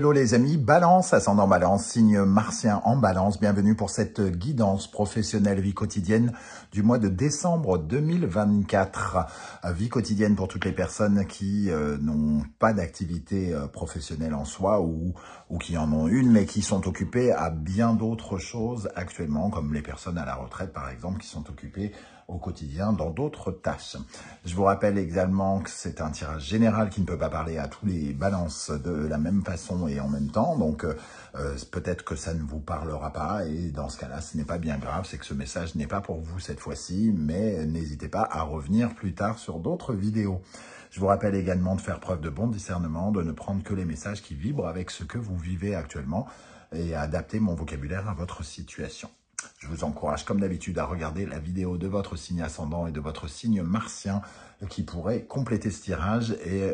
Hello les amis, Balance, ascendant Balance, signe martien en Balance. Bienvenue pour cette guidance professionnelle vie quotidienne du mois de décembre 2024. Vie quotidienne pour toutes les personnes qui n'ont pas d'activité professionnelle en soi ou qui en ont une mais qui sont occupées à bien d'autres choses actuellement, comme les personnes à la retraite par exemple qui sont occupées au quotidien dans d'autres tâches. Je vous rappelle également que c'est un tirage général qui ne peut pas parler à tous les balances de la même façon et en même temps, donc peut-être que ça ne vous parlera pas et dans ce cas-là ce n'est pas bien grave, c'est que ce message n'est pas pour vous cette fois-ci, mais n'hésitez pas à revenir plus tard sur d'autres vidéos. Je vous rappelle également de faire preuve de bon discernement, de ne prendre que les messages qui vibrent avec ce que vous vivez actuellement et à adapter mon vocabulaire à votre situation. Je vous encourage comme d'habitude à regarder la vidéo de votre signe ascendant et de votre signe martien qui pourrait compléter ce tirage et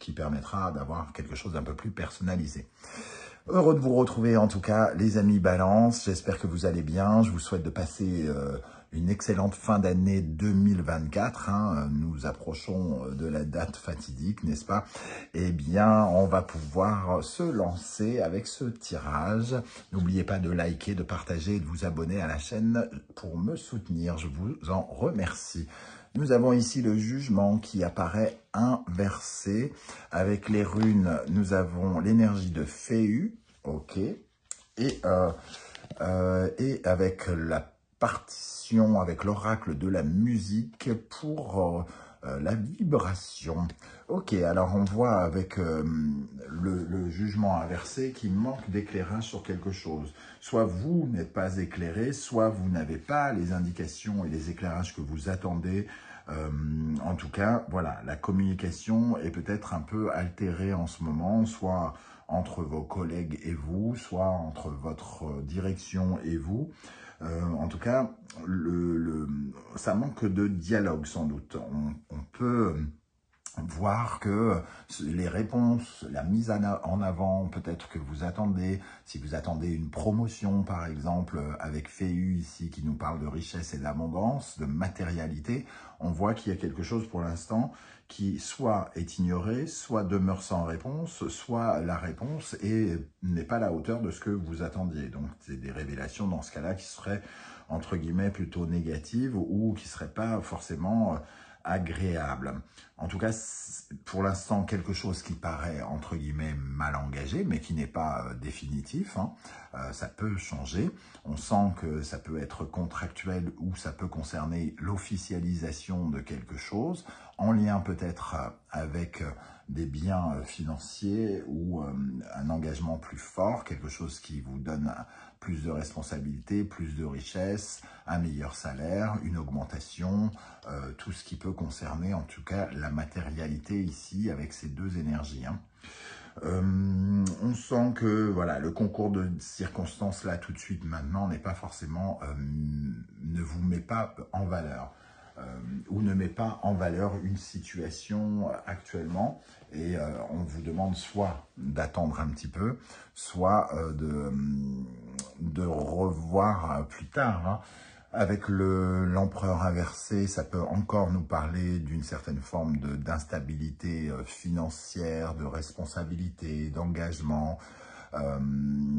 qui permettra d'avoir quelque chose d'un peu plus personnalisé. Heureux de vous retrouver en tout cas les amis Balance, j'espère que vous allez bien, je vous souhaite de passer une excellente fin d'année 2024, nous approchons de la date fatidique, n'est-ce pas? Eh bien, on va pouvoir se lancer avec ce tirage. N'oubliez pas de liker, de partager et de vous abonner à la chaîne pour me soutenir, je vous en remercie. Nous avons ici le jugement qui apparaît inversé. Avec les runes, nous avons l'énergie de Féu, ok, et avec la partition, avec l'oracle de la musique pour la vibration. Ok, alors on voit avec le jugement inversé qu'il manque d'éclairage sur quelque chose. Soit vous n'êtes pas éclairé, soit vous n'avez pas les indications et les éclairages que vous attendez. En tout cas, voilà, la communication est peut-être un peu altérée en ce moment, soit entre vos collègues et vous, soit entre votre direction et vous. En tout cas, ça manque de dialogue sans doute. On peut voir que les réponses, la mise en avant, peut-être que vous attendez, si vous attendez une promotion par exemple, avec Féu ici qui nous parle de richesse et d'abondance, de matérialité, on voit qu'il y a quelque chose pour l'instant qui soit est ignoré, soit demeure sans réponse, soit la réponse n'est pas à la hauteur de ce que vous attendiez. Donc c'est des révélations dans ce cas-là qui seraient entre guillemets plutôt négatives ou qui ne seraient pas forcément agréable. En tout cas, pour l'instant, quelque chose qui paraît, entre guillemets, mal engagé, mais qui n'est pas définitif. Ça peut changer. On sent que ça peut être contractuel ou ça peut concerner l'officialisation de quelque chose, en lien peut-être avec des biens financiers ou un engagement plus fort, quelque chose qui vous donne plus de responsabilités, plus de richesse, un meilleur salaire, une augmentation, tout ce qui peut concerner en tout cas la matérialité ici avec ces deux énergies. On sent que voilà, le concours de circonstances là tout de suite maintenant n'est pas forcément, ne vous met pas en valeur. Ou ne met pas en valeur une situation actuellement et on vous demande soit d'attendre un petit peu, soit de revoir plus tard. Avec l'empereur inversé, ça peut encore nous parler d'une certaine forme d'instabilité financière, de responsabilité, d'engagement.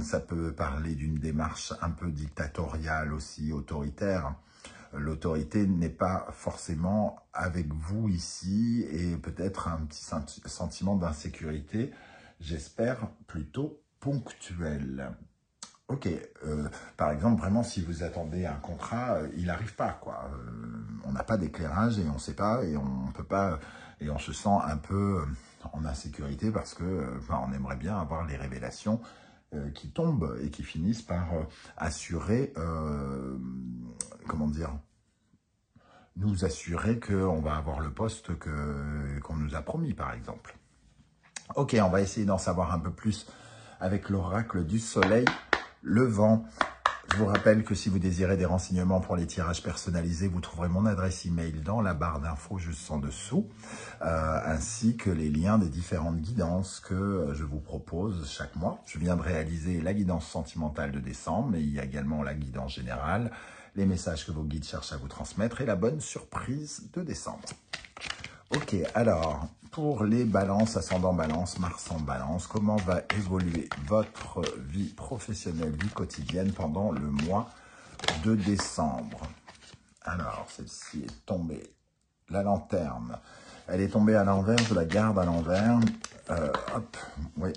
Ça peut parler d'une démarche un peu dictatoriale aussi, autoritaire. L'autorité n'est pas forcément avec vous ici et peut-être un petit sentiment d'insécurité, j'espère plutôt ponctuel. Ok, par exemple, vraiment, si vous attendez un contrat, il n'arrive pas, quoi. On n'a pas d'éclairage et on ne sait pas et on peut pas, et on se sent un peu en insécurité parce que on aimerait bien avoir les révélations qui tombent et qui finissent par assurer, comment dire, nous assurer qu'on va avoir le poste qu'on nous a promis, par exemple. Ok, on va essayer d'en savoir un peu plus avec l'oracle du soleil levant. Je vous rappelle que si vous désirez des renseignements pour les tirages personnalisés, vous trouverez mon adresse email dans la barre d'infos juste en dessous, ainsi que les liens des différentes guidances que je vous propose chaque mois. Je viens de réaliser la guidance sentimentale de décembre, mais il y a également la guidance générale, les messages que vos guides cherchent à vous transmettre et la bonne surprise de décembre. Ok, alors, pour les balances, ascendant balance, Mars en balance, comment va évoluer votre vie professionnelle, vie quotidienne pendant le mois de décembre? Alors, celle-ci est tombée. La lanterne. Elle est tombée à l'envers, je la garde à l'envers. Hop, oui.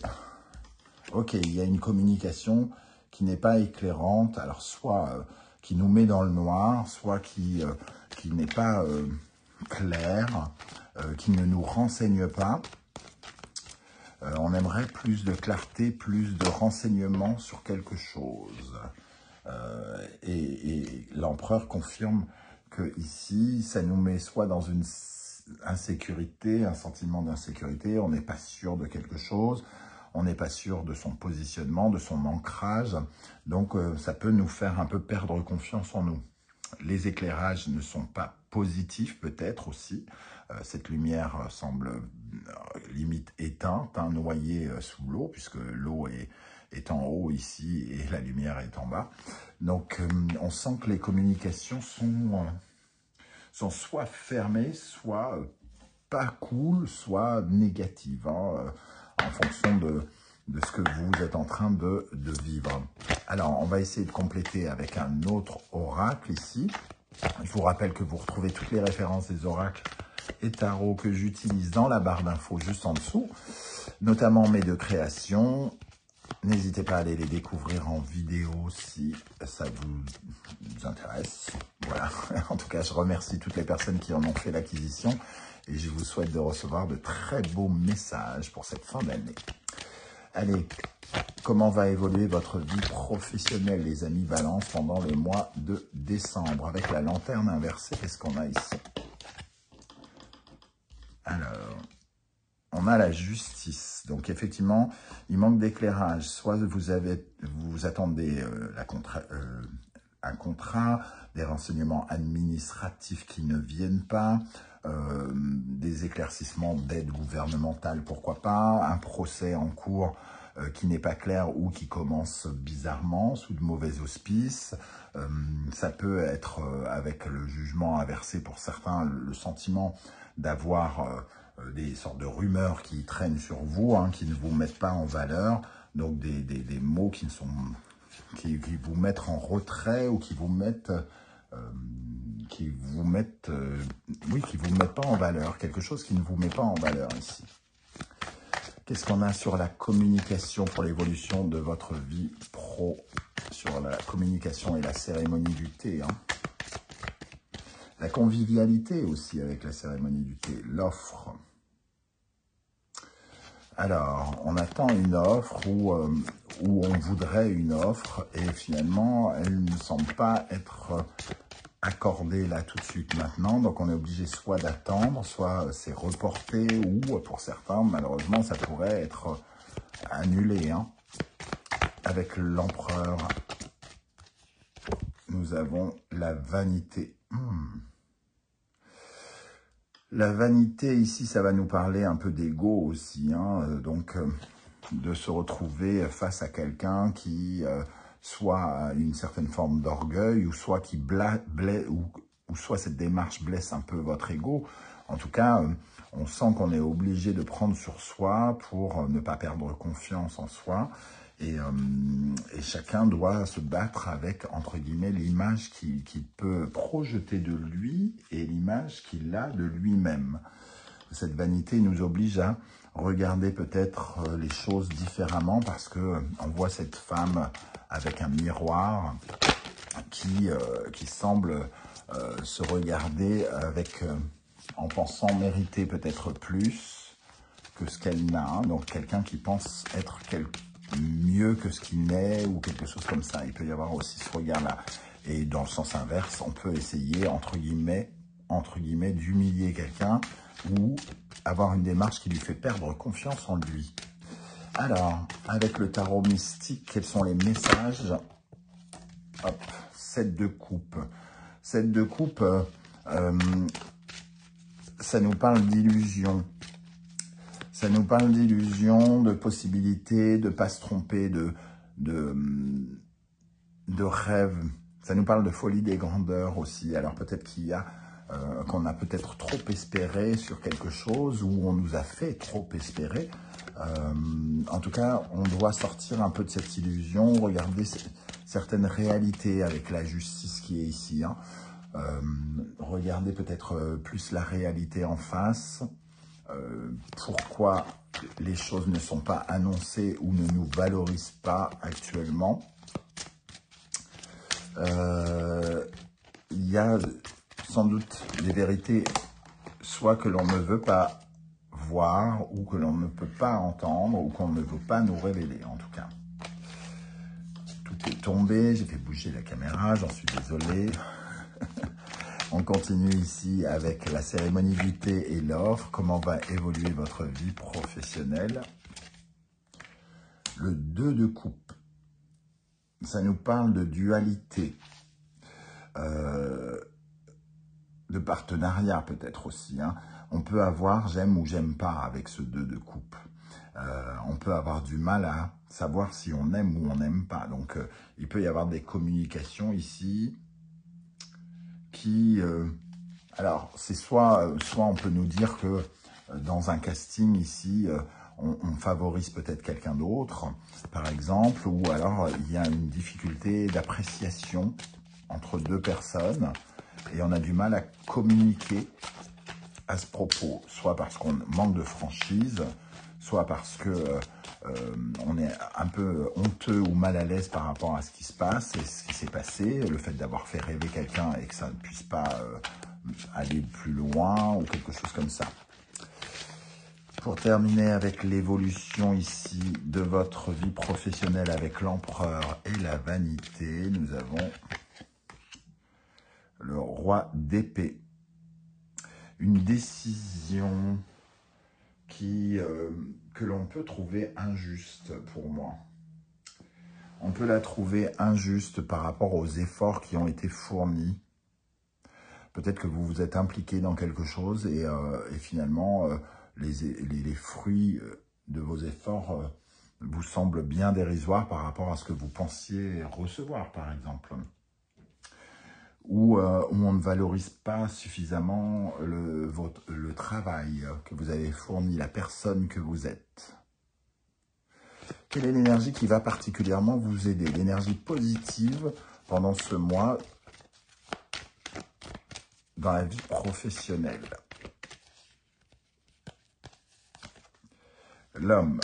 Ok, il y a une communication qui n'est pas éclairante. Alors, soit qui nous met dans le noir, soit qui n'est pas claire, qui ne nous renseigne pas. On aimerait plus de clarté, plus de renseignements sur quelque chose. Et l'empereur confirme que ici, ça nous met soit dans une insécurité, un sentiment d'insécurité, on n'est pas sûr de quelque chose, on n'est pas sûr de son positionnement, de son ancrage, donc ça peut nous faire un peu perdre confiance en nous. Les éclairages ne sont pas positifs peut-être aussi, cette lumière semble limite éteinte, hein, noyée sous l'eau, puisque l'eau est en haut ici et la lumière est en bas. Donc on sent que les communications sont soit fermées, soit pas cool, soit négatives, hein, en fonction de ce que vous êtes en train de vivre. Alors, on va essayer de compléter avec un autre oracle ici. Je vous rappelle que vous retrouvez toutes les références des oracles et tarots que j'utilise dans la barre d'infos juste en dessous, notamment mes deux créations. N'hésitez pas à aller les découvrir en vidéo si ça vous intéresse. Voilà. En tout cas, je remercie toutes les personnes qui en ont fait l'acquisition et je vous souhaite de recevoir de très beaux messages pour cette fin d'année. Allez, comment va évoluer votre vie professionnelle, les amis Balance, pendant le mois de décembre? Avec la lanterne inversée, qu'est-ce qu'on a ici? Alors, on a la justice. Donc, effectivement, il manque d'éclairage. Soit vous attendez un contrat, des renseignements administratifs qui ne viennent pas, des éclaircissements d'aide gouvernementale, pourquoi pas, un procès en cours qui n'est pas clair ou qui commence bizarrement, sous de mauvais auspices. Ça peut être, avec le jugement inversé pour certains, le sentiment d'avoir des sortes de rumeurs qui traînent sur vous, hein, qui ne vous mettent pas en valeur, donc des mots qui vous mettent en retrait ou qui vous mettent pas en valeur, quelque chose qui ne vous met pas en valeur ici. Qu'est-ce qu'on a sur la communication pour l'évolution de votre vie pro, sur la communication et la cérémonie du thé, hein. La convivialité aussi avec la cérémonie du thé, l'offre. Alors, on attend une offre ou on voudrait une offre et finalement, elle ne semble pas être accordée là tout de suite maintenant. Donc, on est obligé soit d'attendre, soit c'est reporté ou pour certains, malheureusement, ça pourrait être annulé, hein. Avec l'empereur, nous avons la vanité. La vanité, ici, ça va nous parler un peu d'ego aussi, hein, donc de se retrouver face à quelqu'un qui soit a une certaine forme d'orgueil, ou soit qui ou soit cette démarche blesse un peu votre ego. En tout cas, on sent qu'on est obligé de prendre sur soi pour ne pas perdre confiance en soi. Et chacun doit se battre avec, entre guillemets, l'image qu'il peut projeter de lui et l'image qu'il a de lui-même. Cette vanité nous oblige à regarder peut-être les choses différemment parce que on voit cette femme avec un miroir qui semble se regarder avec, en pensant mériter peut-être plus que ce qu'elle n'a. Donc quelqu'un qui pense être mieux que ce qu'il n'est ou quelque chose comme ça. Il peut y avoir aussi ce regard-là. Et dans le sens inverse, on peut essayer, entre guillemets, d'humilier quelqu'un ou avoir une démarche qui lui fait perdre confiance en lui. Alors, avec le tarot mystique, quels sont les messages? Hop, 7 de coupe. 7 de coupe, ça nous parle d'illusion. Ça nous parle d'illusion, de possibilité, de ne pas se tromper, de rêve. Ça nous parle de folie des grandeurs aussi. Alors peut-être qu'il y a qu'on a peut-être trop espéré sur quelque chose ou on nous a fait trop espérer. En tout cas, on doit sortir un peu de cette illusion, regarder certaines réalités avec la justice qui est ici. Hein. Regardez peut-être plus la réalité en face. Pourquoi les choses ne sont pas annoncées ou ne nous valorisent pas actuellement. Il y a sans doute des vérités, soit que l'on ne veut pas voir, ou que l'on ne peut pas entendre, ou qu'on ne veut pas nous révéler, en tout cas. Tout est tombé, j'ai fait bouger la caméra, j'en suis désolé. On continue ici avec la cérémonie du thé et l'offre. Comment va évoluer votre vie professionnelle? Le 2 de coupe. Ça nous parle de dualité. De partenariat peut-être aussi. Hein. On peut avoir j'aime ou j'aime pas avec ce 2 de coupe. On peut avoir du mal à savoir si on aime ou on n'aime pas. Donc, il peut y avoir des communications ici qui... alors, c'est soit on peut nous dire que dans un casting ici, on favorise peut-être quelqu'un d'autre, par exemple, ou alors il y a une difficulté d'appréciation entre deux personnes et on a du mal à communiquer à ce propos, soit parce qu'on manque de franchise, soit parce que on est un peu honteux ou mal à l'aise par rapport à ce qui se passe et ce qui s'est passé, le fait d'avoir fait rêver quelqu'un et que ça ne puisse pas aller plus loin ou quelque chose comme ça. Pour terminer avec l'évolution ici de votre vie professionnelle avec l'empereur et la vanité, nous avons le roi d'épée. Une décision que l'on peut trouver injuste pour moi. On peut la trouver injuste par rapport aux efforts qui ont été fournis. Peut-être que vous vous êtes impliqué dans quelque chose et finalement, les fruits de vos efforts vous semblent bien dérisoires par rapport à ce que vous pensiez recevoir, par exemple. Où on ne valorise pas suffisamment le travail que vous avez fourni, la personne que vous êtes. Quelle est l'énergie qui va particulièrement vous aider? L'énergie positive pendant ce mois dans la vie professionnelle. L'homme,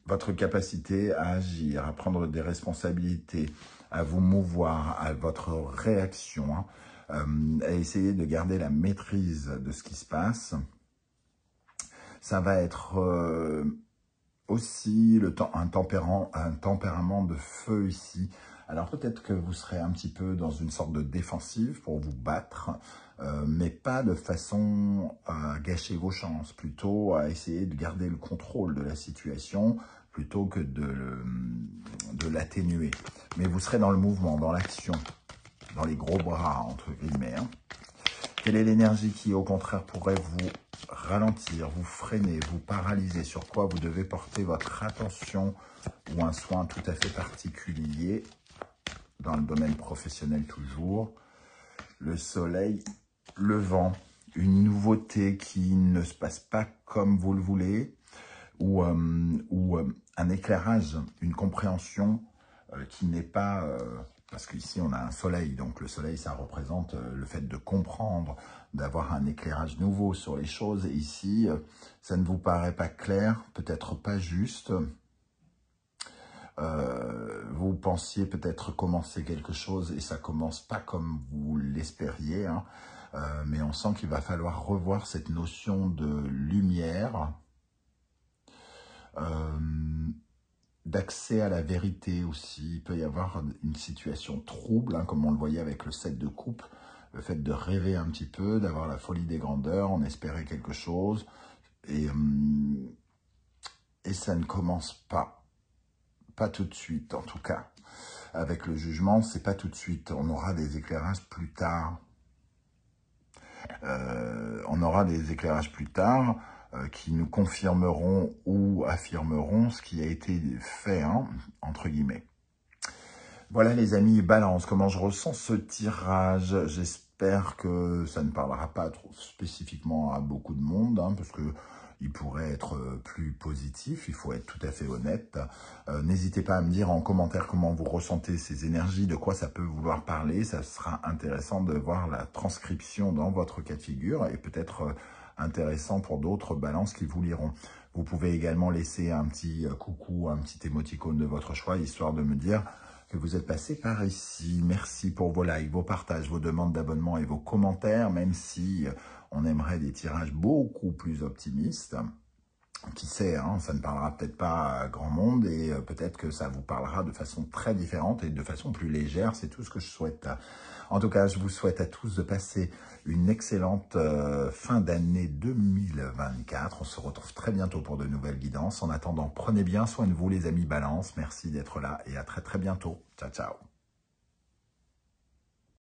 votre capacité à agir, à prendre des responsabilités, à vous mouvoir, à votre réaction, hein, à essayer de garder la maîtrise de ce qui se passe. Ça va être aussi un tempérament de feu ici. Alors peut-être que vous serez un petit peu dans une sorte de défensive pour vous battre, mais pas de façon à gâcher vos chances, plutôt à essayer de garder le contrôle de la situation plutôt que de l'atténuer. Mais vous serez dans le mouvement, dans l'action, dans les gros bras, entre guillemets. Hein. Quelle est l'énergie qui, au contraire, pourrait vous ralentir, vous freiner, vous paralyser? Sur quoi vous devez porter votre attention ou un soin tout à fait particulier dans le domaine professionnel toujours? Le soleil, le vent, une nouveauté qui ne se passe pas comme vous le voulez ou un éclairage, une compréhension qui n'est pas... parce qu'ici, on a un soleil, donc le soleil, ça représente le fait de comprendre, d'avoir un éclairage nouveau sur les choses. Et ici, ça ne vous paraît pas clair, peut-être pas juste. Vous pensiez peut-être commencer quelque chose et ça commence pas comme vous l'espériez. Hein. Mais on sent qu'il va falloir revoir cette notion de lumière, d'accès à la vérité aussi. Il peut y avoir une situation trouble, hein, comme on le voyait avec le 7 de coupe, le fait de rêver un petit peu, d'avoir la folie des grandeurs, on espérait quelque chose, et ça ne commence pas tout de suite en tout cas. Avec le jugement, c'est pas tout de suite, on aura des éclairages plus tard. Qui nous confirmeront ou affirmeront ce qui a été fait, hein, entre guillemets. Voilà les amis, balance, comment je ressens ce tirage. j'espère que ça ne parlera pas trop spécifiquement à beaucoup de monde, hein, parce que il pourrait être plus positif, il faut être tout à fait honnête. N'hésitez pas à me dire en commentaire comment vous ressentez ces énergies, de quoi ça peut vouloir parler. Ça sera intéressant de voir la transcription dans votre cas de figure et peut-être intéressant pour d'autres balances qui vous liront. Vous pouvez également laisser un petit coucou, un petit émoticône de votre choix, histoire de me dire que vous êtes passé par ici. Merci pour vos likes, vos partages, vos demandes d'abonnement et vos commentaires, même si on aimerait des tirages beaucoup plus optimistes. Qui sait, hein, ça ne parlera peut-être pas à grand monde et peut-être que ça vous parlera de façon très différente et de façon plus légère. C'est tout ce que je souhaite. En tout cas, je vous souhaite à tous de passer une excellente fin d'année 2024. On se retrouve très bientôt pour de nouvelles guidances. En attendant, prenez bien soin de vous les amis Balance. Merci d'être là et à très très bientôt. Ciao, ciao.